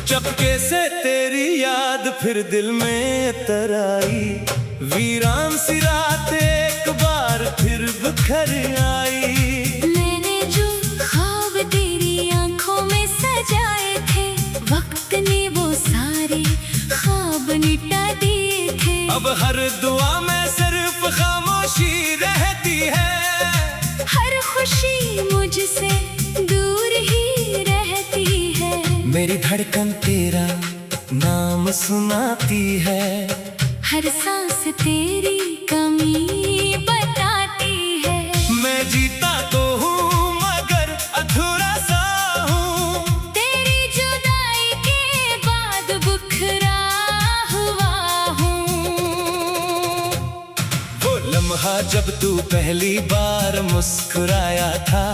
चपके से तेरी याद फिर दिल में तराई, वीरान सी रात एक बार फिर बिखर आई। मैंने जो ख्वाब तेरी आंखों में सजाए थे, वक्त ने वो सारे ख्वाब मिटा दिए थे। अब हर दुआ में सिर्फ खामोशी रहती है, हर खुशी मुझसे दूर ही रहती है। मेरी धड़कन तेरा नाम सुनाती है, हर सांस तेरी कमी बताती है। मैं जीता तो हूँ मगर अधूरा सा हूँ, तेरी जुदाई के बाद बुखरा हुआ हूँ। वो लम्हा जब तू पहली बार मुस्कुराया था,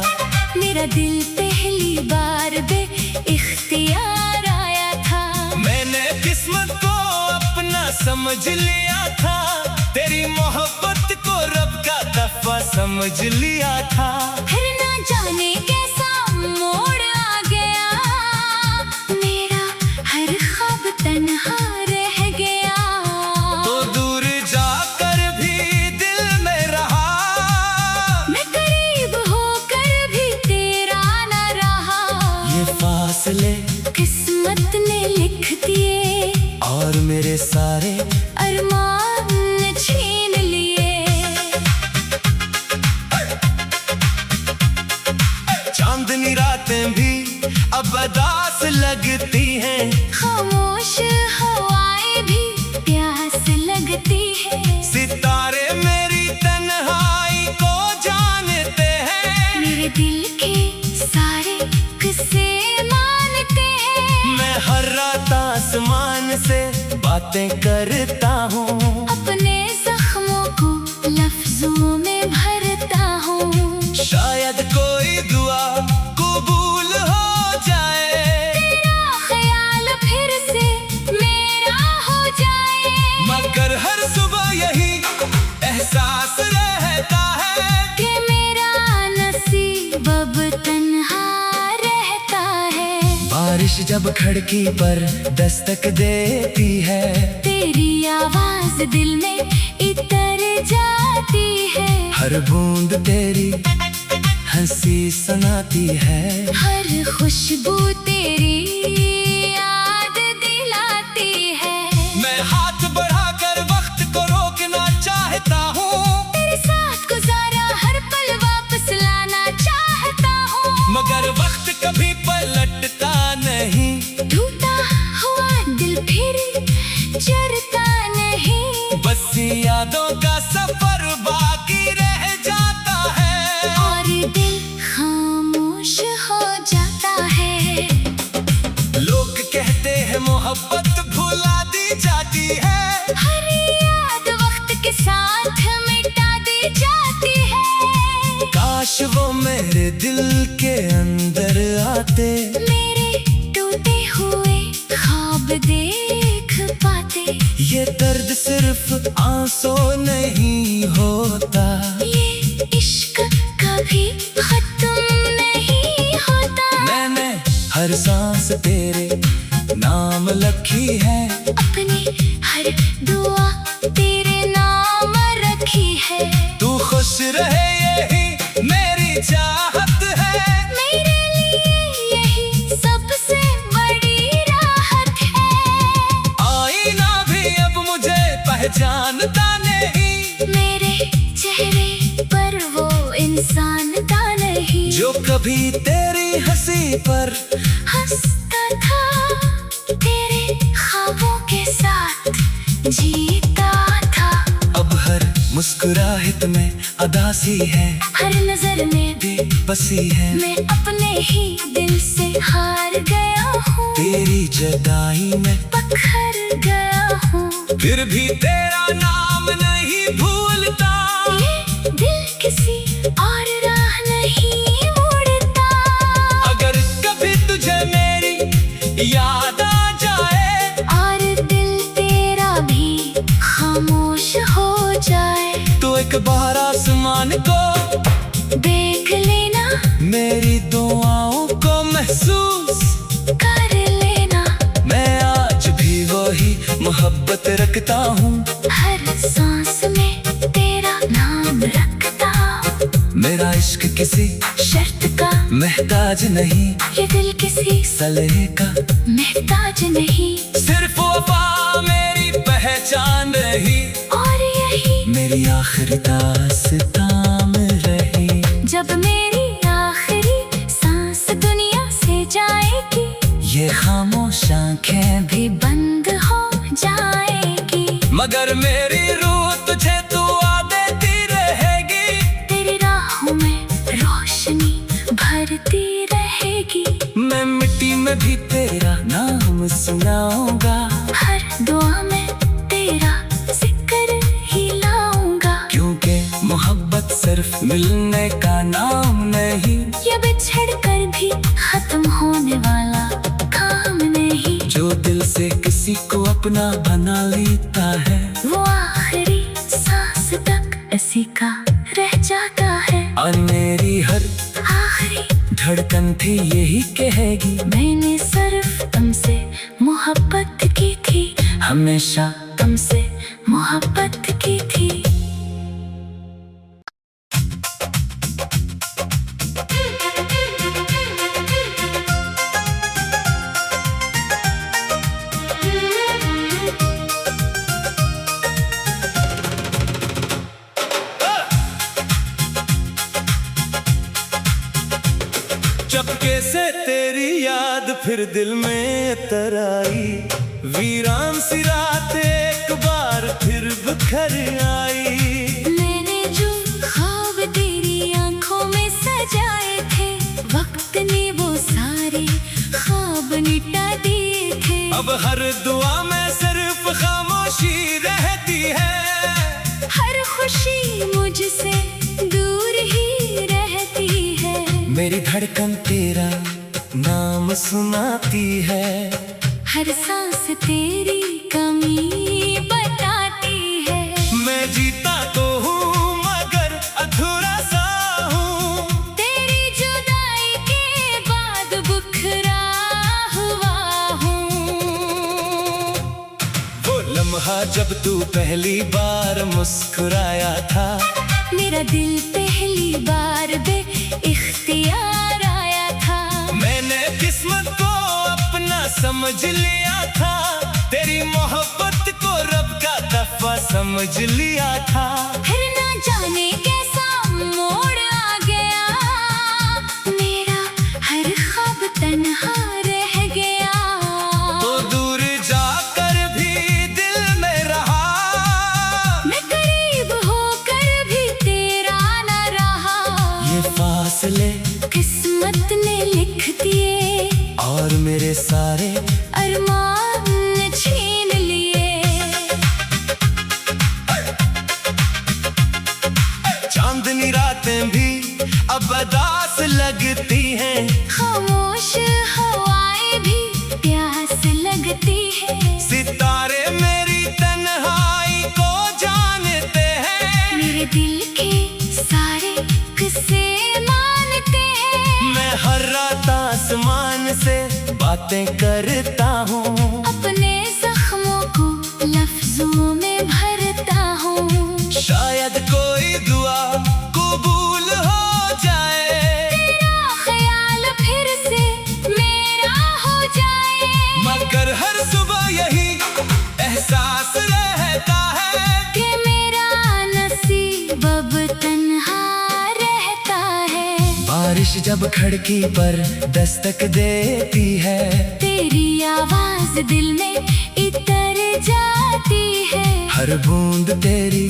मेरा दिल पहली बार बेइख्तियार आया था। मैंने किस्मत को अपना समझ लिया था, तेरी मोहब्बत को रब का तोहफा समझ लिया था। फिर ना जाने कैसा मोड़ आ गया, मेरा हर ख्वाब तन्हा रह गया। तो दूर जाकर भी दिल में रहा, मैं करीब होकर भी तेरा न रहा। ये फासले किस्मत ने लिख दिए, और मेरे सारे अरमान छीन लिए। चांदनी रातें भी अब अदास लगती हैं, खामोश हवाएं भी प्यास लगती है। सितारे मेरी तन्हाई को जानते हैं, मेरे दिल के सारे किस्से मानते हैं। मैं हर रात आसमान से बातें करता हूँ, अपने जख्मों को लफ्जों में भरता हूँ। शायद कोई दुआ कबूल हो जाए, तेरा ख्याल फिर से मेरा हो जाए। मगर हर सुबह यही एहसास रहता है कि मेरा नसीब अब तन्हा रहता है। बारिश जब खिड़की पर दस्तक देती है, तेरी आवाज दिल में इतर जाती है। हर बूंद तेरी हंसी सुनाती है, हर खुशबू तेरी याद दिलाती है। मैं हाथ बढ़ाकर वक्त को रोकना चाहता हूँ, तेरे साथ गुजारा हर पल वापस लाना चाहता हूँ। मगर वक्त कभी पलटता नहीं, टूटा हुआ दिल फिर जरता नहीं। बस यादों का सफर बाकी रह जाता है, और दिल खामोश हो जाता है। लोग कहते हैं मोहब्बत भुला दी जाती है, हर याद वक्त के साथ मिटा दी जाती है। काश वो मेरे दिल के अंदर आते, मेरे टूटे हुए ख्वाब देख पाते। ये दर्द सिर्फ आंसू नहीं होता, ये इश्क कभी खत्म नहीं होता। मैंने हर सांस तेरे नाम लिखी है, अपनी हर दुआ तेरे नाम रखी है। तू खुश रहे यही मेरी चाहत है, मेरे लिए यही सबसे बड़ी राहत है। आईना भी अब मुझे पहचानता नहीं, मेरे चेहरे पर वो इंसान था नहीं, जो कभी तेरी हंसी पर हंसता था। तेरे ख्वाबों के साथ जीता था। अब हर मुस्कुराहट में अदासी है, हर नजर में बेबसी है। मैं अपने ही दिल से हार गया हूँ, तेरी जुदाई में पखर गया हूँ। फिर भी तेरा नाम नहीं भूलता, ये दिल किसी और राह नहीं मुड़ता। अगर कभी तुझे मेरी याद आ जाए, और दिल तेरा भी खामोश हो जाए, तो एक बार आसमान को देख लेना, मेरी दुआओं को महसूस कर लेना। रखता हूँ, हर सांस में तेरा नाम रखता हूँ। मेरा इश्क किसी शर्त का महताज नहीं, ये दिल किसी सलहे का महताज नहीं। सिर्फ वफा मेरी पहचान रही, और यही मेरी आखिरी दास्तां में रही। जब मेरी आखिरी सांस दुनिया से जाएगी, ये खामोश आंखें भी बंद हो जाएगी। मगर मेरी रूह तुझे दुआ देती रहेगी, तेरी राहों में रोशनी भरती रहेगी। मैं मिट्टी में भी तेरा नाम सुनाऊंगा, हर दुआ में तेरा जिक्र ही लाऊंगा। क्योंकि मोहब्बत सिर्फ मिलने का नाम नहीं, ये बिछड़ कर भी खत्म होने वाला काम नहीं। जो दिल से किसी को अपना बना लेता है, वो आखिरी सांस तक इसी का रह जाता है। और मेरी हर आखिरी धड़कन थी यही कहेगी, मैंने सिर्फ तुमसे मोहब्बत की थी, हमेशा तुमसे मोहब्बत की थी। चपके से तेरी याद फिर दिल में तराई, वीरान सी रात एक बार फिर बिखर आई। मैंने जो ख्वाब तेरी आंखों में सजाए थे, वक्त ने वो सारे ख्वाब मिटा दिए थे। अब हर दुआ में सिर्फ खामोशी रहती है, हर खुशी मुझसे दूर ही रहती है। मेरी धड़कन तेरा नाम सुनाती है, हर सांस तेरी कमी बताती है। मैं जीता तो हूँ मगर अधूरा सा हूँ, तेरी जुदाई के बाद बुखरा हुआ हूँ। वो लम्हा जब तू पहली बार मुस्कुराया था, मेरा दिल पहली बार इख्तियार आया था। मैंने किस्मत को अपना समझ लिया था, तेरी मोहब्बत को रब का तोहफा समझ लिया था। फिर ना जाने कैसा मोड़ आ गया, मेरा हर ख्वाब तन्हा रह गया। तो दूर जाकर भी दिल में रहा, मैं करीब होकर भी तेरा न रहा। ये फासले किस्मत ने लिख दिए, और मेरे सारे अरमान छीन लिए। चांदनी रातें भी अब अदास लगती हैं, खामोश हवाएं भी प्यास लगती है। सितारे मेरी तन्हाई को जानते हैं, मेरे दिल के सारे किस्से मानते हैं। मैं हर रात आसमान से बातें करता हूँ, अपने जख्मों को लफ्जों में भरता हूँ। शायद कोई दुआ कबूल हो जाए, तेरा ख्याल फिर से मेरा हो जाए। मगर हर सुबह यही एहसास रहता है कि मेरा नसीब अब तन्हा रहता है। बारिश जब खिड़की पर दस्तक देती है, तेरी आवाज दिल में इतर जाती है। हर बूंद तेरी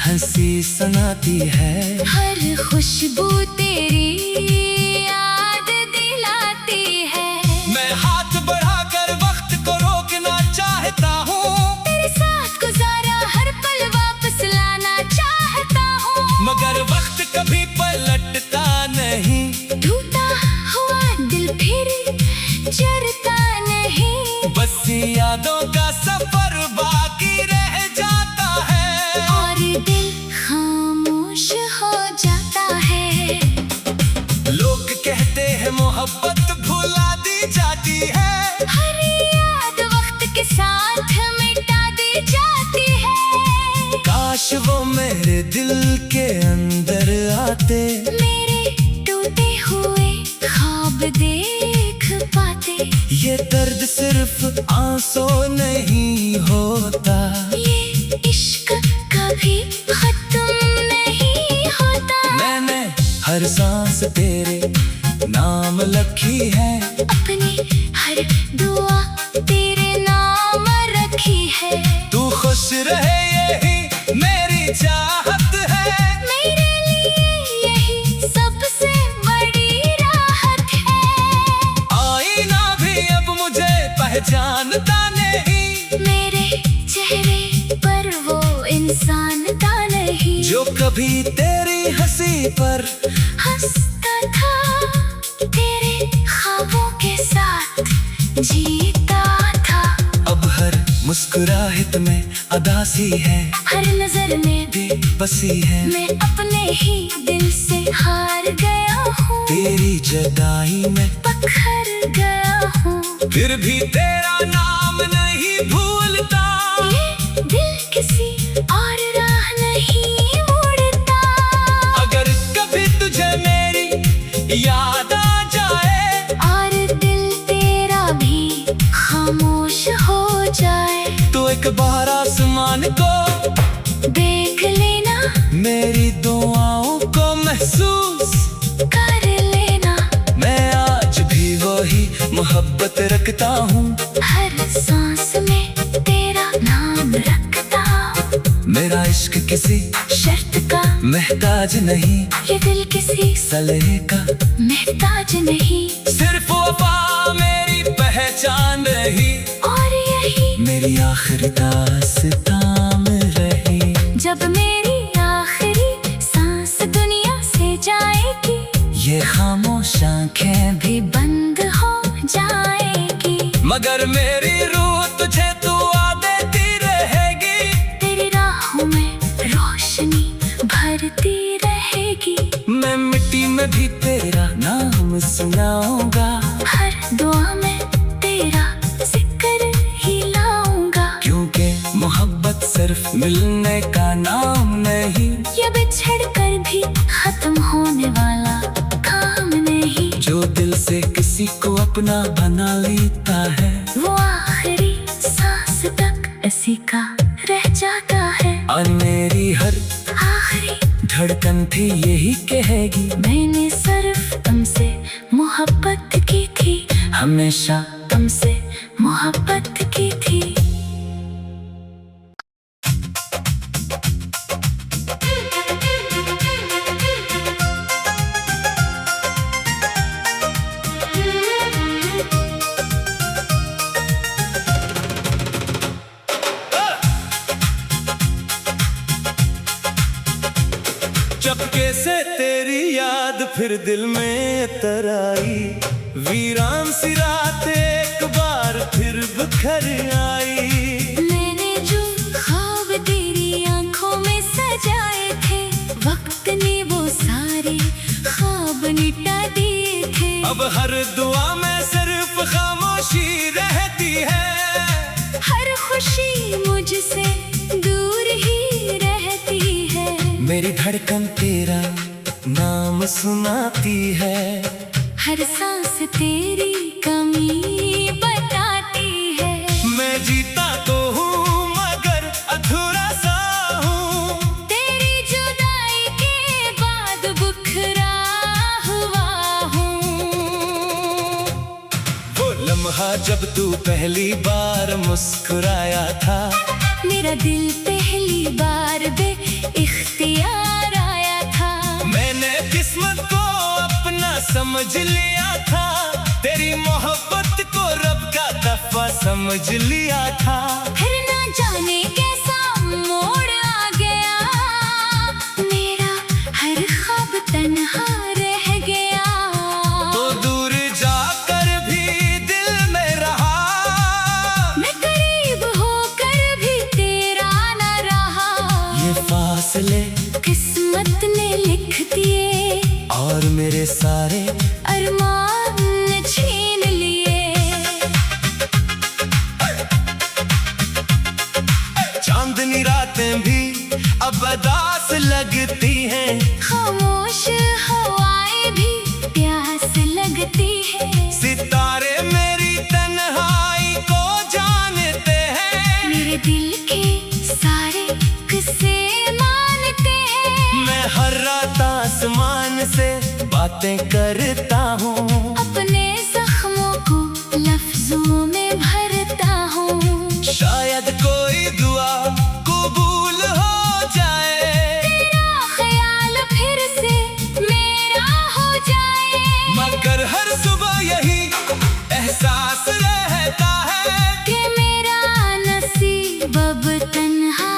हंसी सुनाती है, हर खुशबू तेरी याद दिलाती है। मैं हाथ बढ़ाकर वक्त को रोकना चाहता हूँ, तेरे साथ गुजारा हर पल वापस लाना चाहता हूँ। मगर वक्त कभी पलटता नहीं, टूटा हुआ दिल फिर चरता नहीं। बस यादों का सफर बाकी रह जाता है, और दिल खामोश हो जाता है। लोग कहते हैं मोहब्बत भुला दी जाती है, हर याद वक्त के साथ मिटा मेरे दिल के अंदर आते, मेरे टूटे हुए ख्वाब देख पाते। ये दर्द सिर्फ आंसू नहीं होता, ये इश्क कभी खत्म नहीं होता। मैंने हर सांस तेरे नाम लिखी है, अपनी हर दुआ तेरे नाम रखी है। तू खुश रहे यही मेरी चाहत है, मेरे लिए यही सबसे बड़ी राहत है। आईना भी अब मुझे पहचानता नहीं, मेरे चेहरे पर वो इंसान था नहीं, जो कभी तेरी हंसी पर हंसता था, तेरे ख्वाबों के साथ जीता था। अब हर मुस्कुराहट में अदासी है, हर नजर में बेबसी है। मैं अपने ही दिल से हार गया हूँ, तेरी जुदाई में पखर गया हूँ। फिर भी तेरा नाम नहीं भूलता, ये दिल किसी और राह नहीं मुड़ता। अगर कभी तुझे मेरी याद आ जाए, और दिल तेरा भी खामोश हो जाए, तो एक बार आसमान को देख लेना, मेरी दुआओं को महसूस कर लेना। मैं आज भी वही मोहब्बत रखता हूँ, हर सांस में तेरा नाम रखता हूँ। मेरा इश्क किसी शर्त का महताज नहीं, ये दिल किसी सलहे का महताज नहीं। सिर्फ वफा मेरी पहचान रही, और यही मेरी आखिरी दास्तां में रही। जब मेरी आखिरी सांस दुनिया से जाएगी, ये खामोश आंखें भी भी बंद हो जाएगी। मगर मेरी रूह तुझे दुआ देती रहेगी, तेरी राहों में रोशनी भरती रहेगी। मैं मिट्टी में भी तेरा नाम सुनाऊंगा, हर दुआ में तेरा जिक्र ही लाऊंगा। क्योंकि मोहब्बत सिर्फ मिलने का नाम नहीं, ये बिछड़ कर भी खत्म होने वाला काम नहीं। जो दिल से किसी को अपना बना लेता है, वो आखिरी सांस तक इसी का रह जाता है। और मेरी हर आखिरी धड़कन थी यही कहेगी, मैंने सिर्फ तुमसे मोहब्बत की थी, हमेशा तुमसे मोहब्बत की थी। चपके से तेरी याद फिर दिल में तराई, वीरान सी रात एक बार फिर बिखर आई। मैंने जो ख्वाब तेरी आंखों में सजाए थे, वक्त ने वो सारे ख्वाब मिटा दिए थे। अब हर दुआ में सिर्फ खामोशी रहती है, हर खुशी मुझसे दूर ही रहती है। मेरी धड़कन तेरा नाम सुनाती है, हर सांस तेरी कमी बताती है। मैं जीता तो हूँ मगर अधूरा सा हूँ, तेरी जुदाई के बाद बुखरा हुआ हूँ। वो लम्हा जब तू पहली बार मुस्कुराया था, मेरा दिल पहली बार इख्तियार आया था। मैंने किस्मत को अपना समझ लिया था, तेरी मोहब्बत को रब का तोहफा समझ लिया था। फिर ना जाने कैसा मोड़ आ गया, मेरा हर ख्वाब तन्हा रह गया। तो दूर जाकर भी दिल में रहा, मैं करीब होकर भी तेरा न रहा। ये फासले किस्मत ने लिख दिए, और मेरे सारे अरमान छीन लिए। चांदनी रातें भी रहती है। सितारे मेरी तन्हाई को जानते हैं, मेरे दिल के सारे किस्से मानते हैं। मैं हर रात आसमान से बातें करता हूँ, अपने जख्मों को लफ्जों में भरता हूँ। शायद कोई दुआ कबूल हो जाए, तेरा ख्याल फिर से मेरा हो जाए। मगर हर सुबह यही एहसास रहता है कि मेरा नसीब अब तन्हा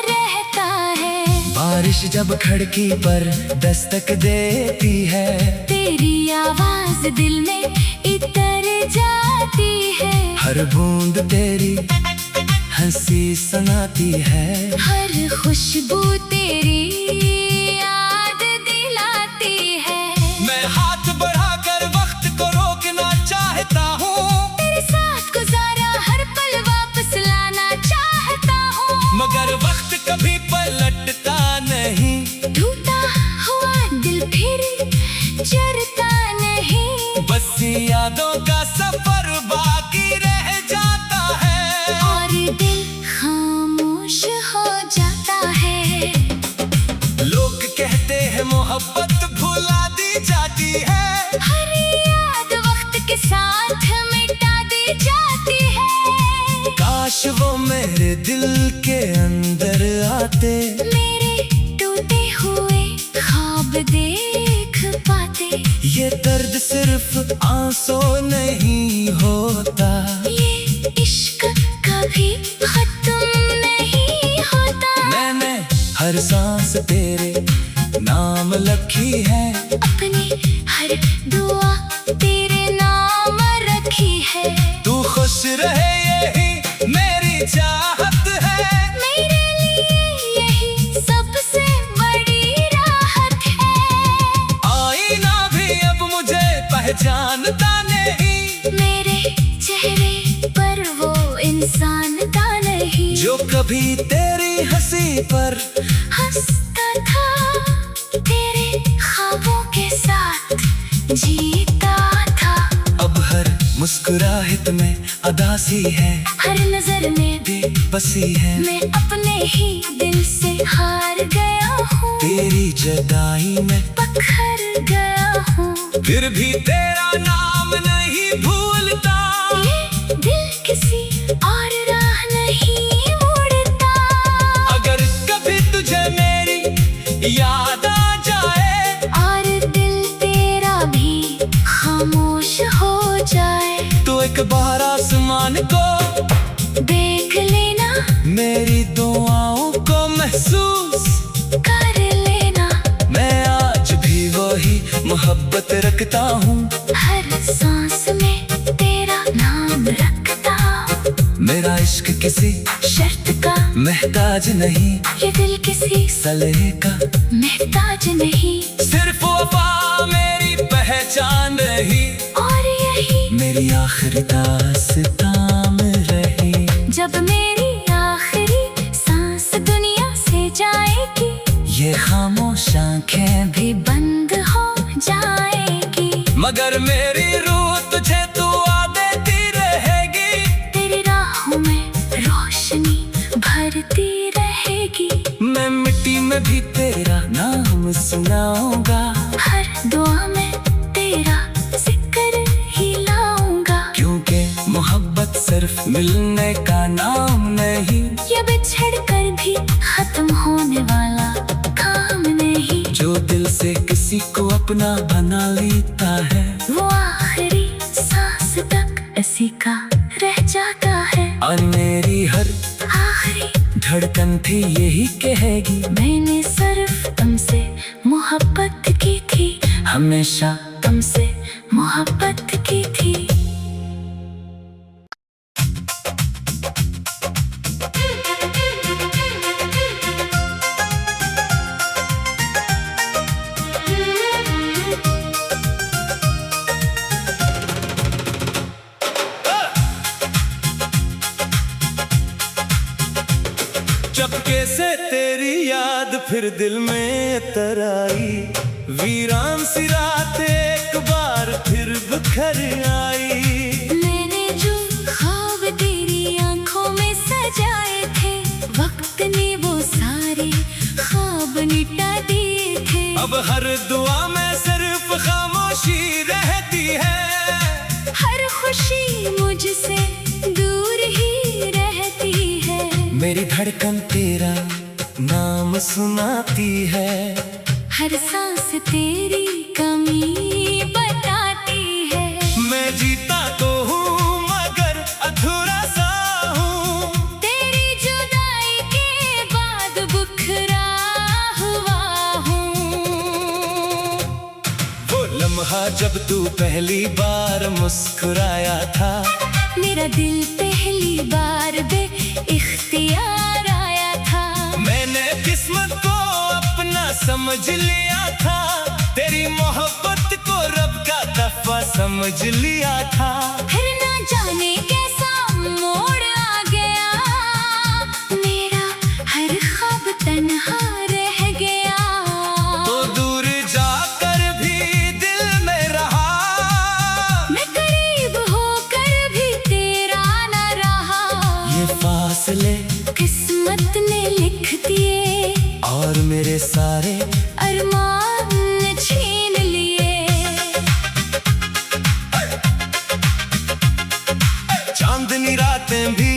रहता है। बारिश जब खिड़की पर दस्तक देती है, तेरी आवाज दिल में इतर जाती है। हर बूंद तेरी हंसी सुनाती है, हर खुशबू तेरी याद दिलाती है। मैं हाथ बढ़ाकर वक्त को रोकना चाहता हूँ, तेरे साथ गुजारा हर पल वापस लाना चाहता हूँ। मगर वक्त कभी पलटता नहीं, टूटा हुआ दिल फिर जरता नहीं। बस यादों का सफर बाकी रह जाता है और दिल खामोश हो जाता है। लोग कहते हैं मोहब्बत भुला दी जाती है, हर याद वक्त के साथ मिटा दी जाती है। काश वो मेरे दिल के अंदर आते, मेरे टूटे हुए ख्वाब देख पाते। ये दर्द सिर्फ आंसू नहीं होता, ये इश्क कभी खत्म नहीं होता। मैंने हर सांस तेरे नाम लिखी है, अपनी हर दुआ तेरे नाम रखी है। तू खुश रहे यही मेरी चाहत है, मेरे लिए यही सबसे बड़ी राहत है। आईना भी अब मुझे पहचानता नहीं, मेरे चेहरे पर वो इंसान था नहीं, जो कभी तेरी हंसी पर हंसता था, तेरे ख्वाबों के साथ जीता था। अब हर मुस्कुराहट में अदासी है, हर नजर में बेबसी है, मैं अपने ही दिल से हार गया हूँ। तेरी जुदाई में पखर गया हूँ। फिर भी तेरा नाम नहीं भूलता, ये दिल किसी और राह नहीं उड़ता। अगर कभी तुझे मेरी याद आ जाए, और दिल तेरा भी खामोश हो जाए, तो एक बार आसमान को देख लेना, मेरी दुआओं को महसूस कर लेना। मैं आज भी वही मोहब्बत रखता हूँ, हर सांस में तेरा नाम रखता हूँ। मेरा इश्क किसी शर्त का महताज नहीं, ये दिल किसी सलहे का महताज नहीं। सिर्फ वफा मेरी पहचान रही, और यही मेरी आखिरी दास्तां में रही। जब मेरी आखिरी सांस दुनिया से जाएगी, ये खामोश आंखें भी, भी बंद हो जाएगी। मगर मेरी रूह तुझे दुआ देती रहेगी, तेरी राहों में रोशनी भरती रहेगी। मैं मिट्टी में भी तेरा नाम सुनाऊंगा, हर दुआ में तेरा जिक्र ही लाऊंगा। क्योंकि मोहब्बत सिर्फ मिलने का नाम नहीं, ये बिछड़ कर भी खत्म होने वाला काम नहीं। जो दिल से किसी को अपना बना लेता है, वो आखिरी सांस तक इसी का रह जाता है। और मेरी हर आखिरी धड़कन थी यही कहेगी, मैंने सिर्फ तुमसे मोहब्बत की थी, हमेशा तुमसे मोहब्बत की थी। चपके से तेरी याद फिर दिल में तराई, वीरान सी रात एक बार फिर बिखर आई। मैंने जो ख्वाब तेरी आंखों में सजाए थे, वक्त ने वो सारे ख्वाब मिटा दिए थे। अब हर दुआ में सिर्फ खामोशी रहती है, हर खुशी मुझसे दूर ही रहती है। मेरी धड़कन तेरा नाम सुनाती है, हर सांस तेरी कमी बताती है। मैं जीता तो हूँ मगर अधूरा सा हूँ, तेरी जुदाई के बाद बुखरा हुआ हूँ। वो लम्हा जब तू पहली बार मुस्कुराया था, मेरा दिल पहली बार बेइख्तियार आया था। मैंने किस्मत को अपना समझ लिया था, तेरी मोहब्बत को रब का तोहफा समझ लिया था। फिर ना जाने कैसा मोड़ आ गया, मेरा हर ख्वाब तन्हा रह गया। तो दूर जाकर भी दिल में रहा, मैं करीब होकर भी तेरा न रहा। ये फासले किस्मत ने लिख दिए, और मेरे सारे अरमान छीन लिए। चांदनी रातें भी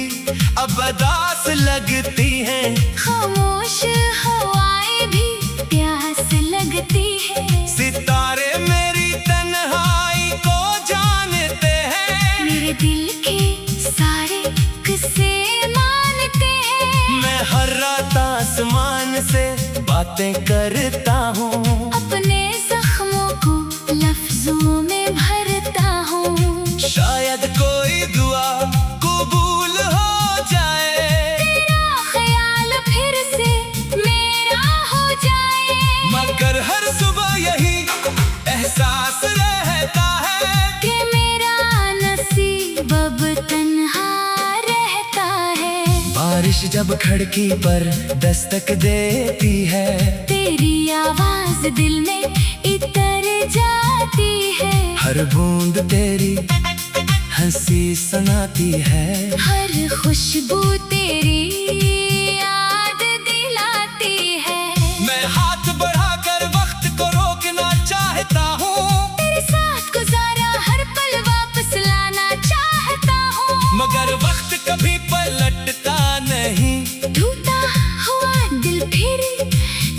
अब अदास लगती हैं, खामोश हवाएं भी प्यास लगती है। सितारे मेरी तन्हाई को जानते हैं, मेरे दिल के सारे किस्से मानते हैं। मैं हर रात आसमान से बातें करता हूँ, अपने जख्मों को लफ्जों में भरता हूँ। शायद कोई दुआ कबूल हो जाए, तेरा ख्याल फिर से मेरा हो जाए। मगर हर सुबह यही एहसास रहता है कि मेरा नसीब अब तन्हा रहता है। बारिश जब खिड़की पर दस्तक देती है, तेरी आवाज दिल में इतर जाती है। हर बूंद तेरी हंसी सुनाती है, हर खुशबू तेरी याद दिलाती है। मैं हाथ बढ़ाकर वक्त को रोकना चाहता हूँ, तेरे साथ गुजारा हर पल वापस लाना चाहता हूँ। मगर वक्त कभी पलटता नहीं, टूटा हुआ दिल फिर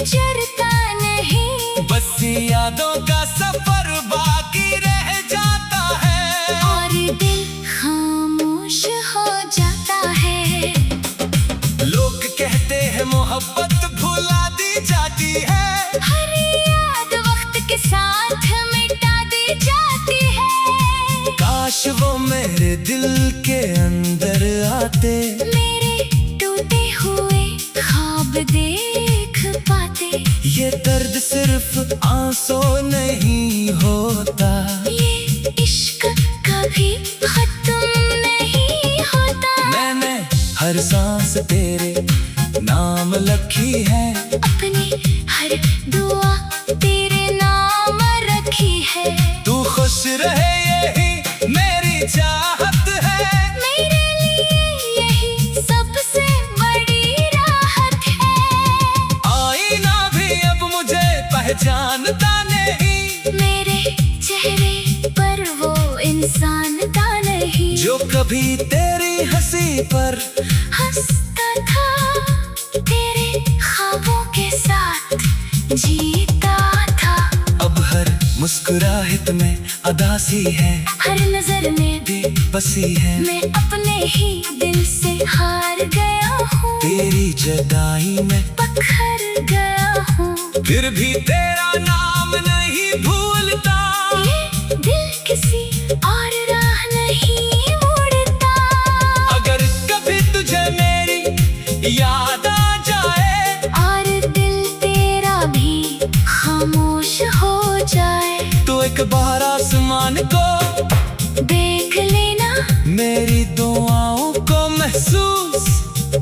जरता नहीं। बस यादों का सफर बाकी रह जाता है, और दिल खामोश हो जाता है। लोग कहते हैं मोहब्बत भुला दी जाती है, हर याद वक्त के साथ मिटा दी जाती है। काश वो मेरे दिल के अंदर आते, मेरे टूटे हुए ख्वाब देख पाते। ये दर्द सिर्फ आंसू नहीं होता, ये इश्क कभी खत्म नहीं होता। मैंने हर सांस तेरे नाम लिखी है, अपनी हर दुआ तेरे नाम रखी है। तू खुश रहे यही मेरी चाहत है, मेरे लिए यही सबसे बड़ी राहत है। आईना भी अब मुझे पहचानता नहीं, मेरे चेहरे पर वो इंसान था नहीं, जो कभी तेरी हंसी पर हंसता था, तेरे ख्वाबों के साथ जीता था। अब हर मुस्कुराहट में अदासी है, हर नजर में बेबसी है, मैं अपने ही दिल से हार गया हूँ। तेरी जुदाई में पखर गया हूँ। फिर भी तेरा नाम नहीं भूलता, ये दिल किसी और राह नहीं मुड़ता। अगर कभी तुझे मेरी याद आ जाए, और दिल तेरा भी खामोश हो जाए, तो एक बार आसमान को देख लेना, मेरी दुआओं को महसूस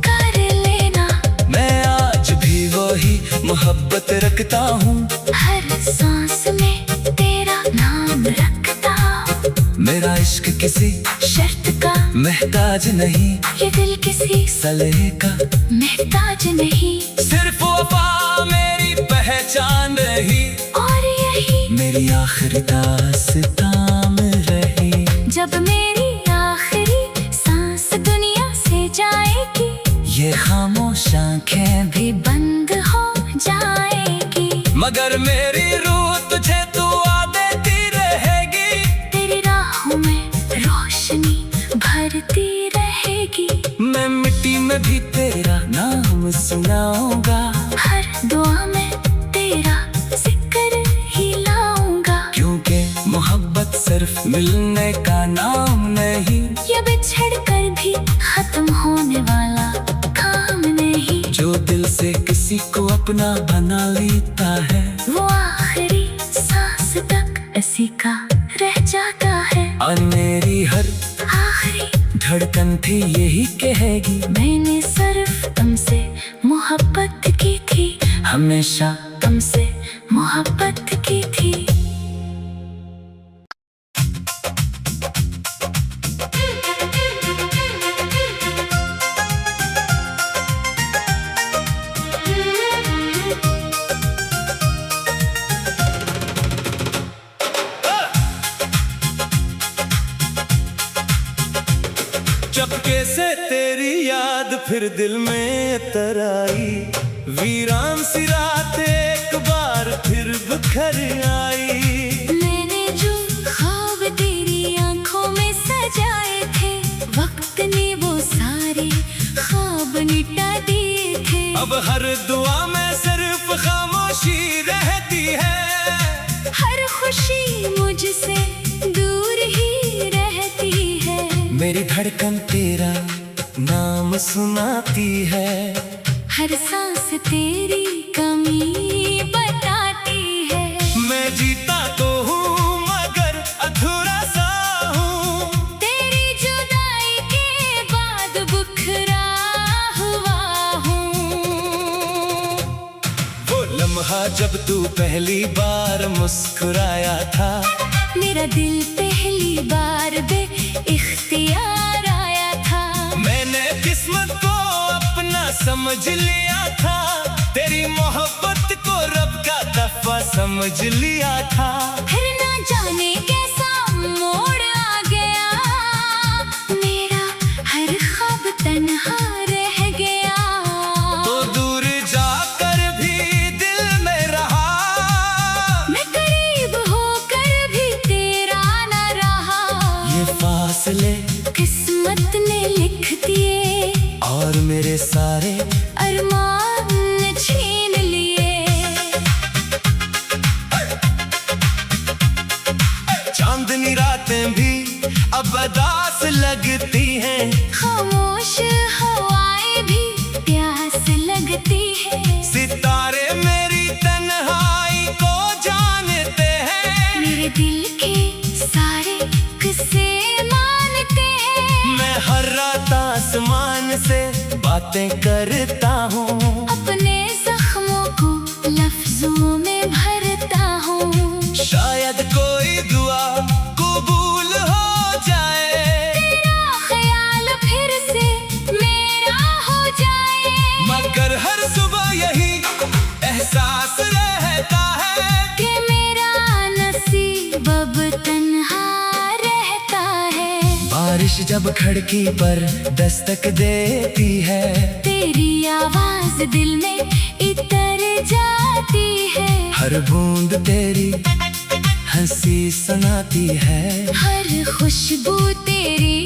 कर लेना। मैं आज भी वही मोहब्बत रखता हूँ, हर सांस में तेरा नाम रखता हूँ। मेरा इश्क किसी शर्त का महताज नहीं, ये दिल किसी सलहे का महताज नहीं। सिर्फ वफा मेरी पहचान रही, और यही मेरी आखिरी दास्तां रही। जब मेरी आखिरी सांस दुनिया से जाएगी, ये खामोश आंखें भी बंद हो जाएगी। मगर मेरी रूह तुझे दुआ देती रहेगी, तेरी राहों में रोशनी भरती रहेगी। मैं मिट्टी में भी तेरा नाम सुनाऊंगा, हर दुआ में तेरा जिक्र ही लाऊंगा। क्योंकि मोहब्बत सिर्फ मिलने का नाम नहीं, ये बिछड़ कर भी खत्म होने वाला काम नहीं। जो दिल से किसी को अपना बना लेता है, वो आखिरी सांस तक इसी का रह जाता है। और मेरी हर आखिरी धड़कन थी यही कहेगी, मैंने सिर्फ तुमसे मोहब्बत की थी, हमेशा तुमसे मोहब्बत की थी। चपके से तेरी याद फिर दिल में तराई, वीरान सी रात एक बार फिर बिखर आई। मैंने जो ख्वाब तेरी आंखों में सजाए थे, वक्त ने वो सारे ख्वाब मिटा दिए थे। अब हर दुआ में सिर्फ खामोशी रहती है, हर खुशी मुझसे दूर ही रहती है। मेरी धड़कन तेरा नाम सुनाती है, हर सांस तेरी कमी बताती है। मैं जीता तो हूँ मगर अधूरा सा हूँ, तेरी जुदाई के बाद बुखरा हुआ हूँ। वो लम्हा जब तू पहली बार मुस्कुराया था, मेरा दिल पहली बार बे इख्तियार आया था। मैंने किस्मत को अपना समझ लिया था, तेरी मोहब्बत को रब का तोहफा समझ लिया था। फिर ना जाने कैसा मोड़ आ गया, मेरा हर ख्वाब तन्हा रह गया। तो दूर जाकर भी दिल में रहा, मैं करीब होकर भी तेरा न रहा। ये फासले किस्मत ने लिख दिए, और मेरे सारे अरमान छीन लिए। चांदनी रातें भी अब अदास लगती हैं, खामोश हवाएं भी प्यास लगती है। सितारे मेरी तन्हाई को जानते हैं, मेरे दिल के सारे किस्से मानते हैं। मैं हर रात आसमान से बातें करता हूँ, अपने जख्मों को लफ्जों में भरता हूँ। शायद कोई दुआ कबूल हो जाए, तेरा ख्याल फिर से मेरा हो जाए। मगर हर सुबह यही एहसास रहता है कि मेरा नसीब अब तन्हा रहता है। बारिश जब खिड़की पर दस्तक देती है, तेरी आवाज दिल में इतर जाती है। हर बूंद तेरी हंसी सुनाती है, हर खुशबू तेरी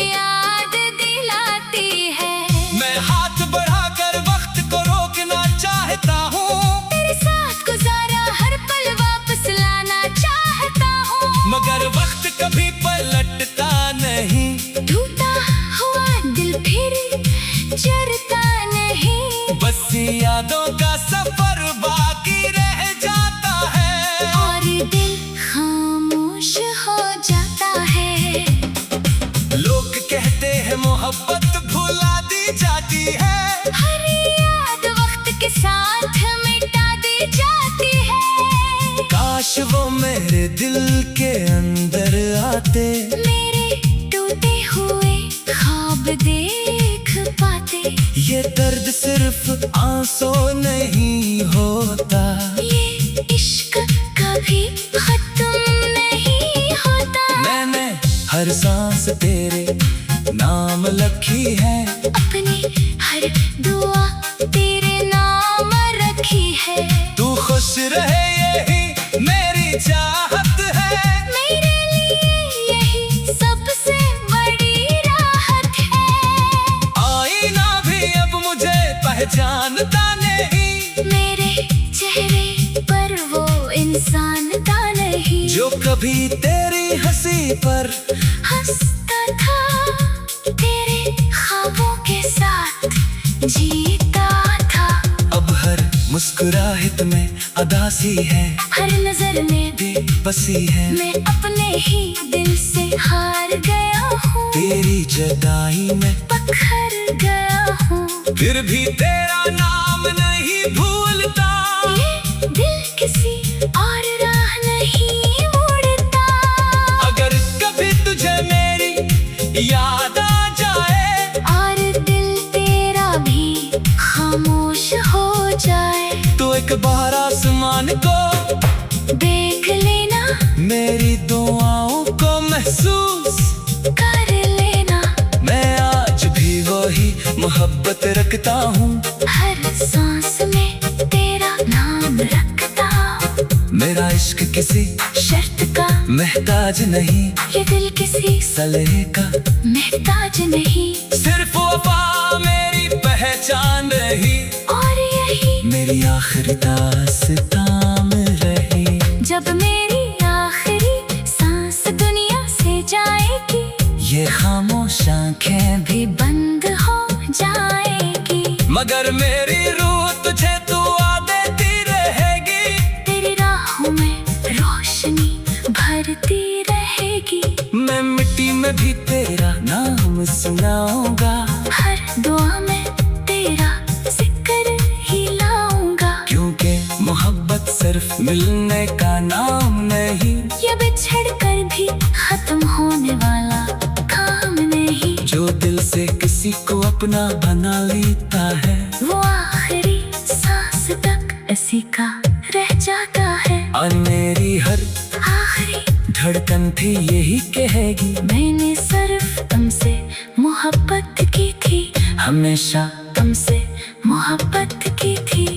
याद दिलाती है। मैं हाथ बढ़ाकर वक्त को रोकना चाहता हूँ, तेरे साथ गुजारा हर पल वापस लाना चाहता हूँ। मगर वक्त कभी पलटता नहीं, टूटा हुआ दिल फिर चरता नहीं। बस यादों का सफर बाकी रह जाता है, और दिल खामोश हो जाता है। लोग कहते हैं मोहब्बत भुला दी जाती है, हर याद वक्त के साथ मिटा दी जाती है। काश वो मेरे दिल के अंदर आ जाते, मेरे टूटे हुए ख्वाब देख पाते। ये दर्द सिर्फ आंसू नहीं होता, ये इश्क कभी खत्म नहीं होता। मैंने हर सांस तेरे नाम लिखी है, अपनी हर दुआ तेरे नाम रखी है। तू खुश रहे यही मेरी चाहत है, मेरे लिए यही सबसे बड़ी राहत है। आईना भी अब मुझे पहचानता नहीं, मेरे चेहरे पर वो इंसान था नहीं, जो कभी तेरी हंसी पर हंसता था, तेरे ख्वाबों के साथ जीता था। अब हर मुस्कुराहट में अदासी है, हर नजर में भी बसी है। मैं अपने ही दिल से हार गया हूँ, तेरी जुदाई में पत्थर गया हूँ। फिर भी तेरा नाम नहीं भूलता, ये दिल किसी और राह नहीं मुड़ता। अगर कभी तुझे मेरी याद आ जाए, और दिल तेरा भी खामोश हो जाए, तो एक बार आसमान को देख लेना, मेरी दुआओं को महसूस कर लेना। मैं आज भी वही मोहब्बत रखता हूँ, हर सांस में तेरा नाम रखता हूँ। मेरा इश्क किसी शर्त का महताज नहीं, ये दिल किसी सलहे का महताज नहीं। सिर्फ वफा मेरी पहचान रही, और यही मेरी आखिरी दास्तां में रही। जब मेरी आखिरी सांस दुनिया से जाएगी, ये खामोश आंखें भी, भी बंद हो जाएगी। मगर मेरी रूह तुझे दुआ देती रहेगी, तेरी राहों में रोशनी भरती रहेगी। मैं मिट्टी में भी तेरा नाम सुनाऊंगा, हर दुआ में तेरा जिक्र ही लाऊंगा। क्योंकि मोहब्बत सिर्फ मिलने का नाम नहीं, ये बिछड़ कर भी खत्म होने वाला काम नहीं। जो दिल से किसी को अपना बना लेता है, वो आखिरी सांस तक इसी का रह जाता है। और मेरी हर आखिरी धड़कन थी यही कहेगी, मैंने सिर्फ तुमसे मोहब्बत की थी, हमेशा तुमसे मोहब्बत की थी।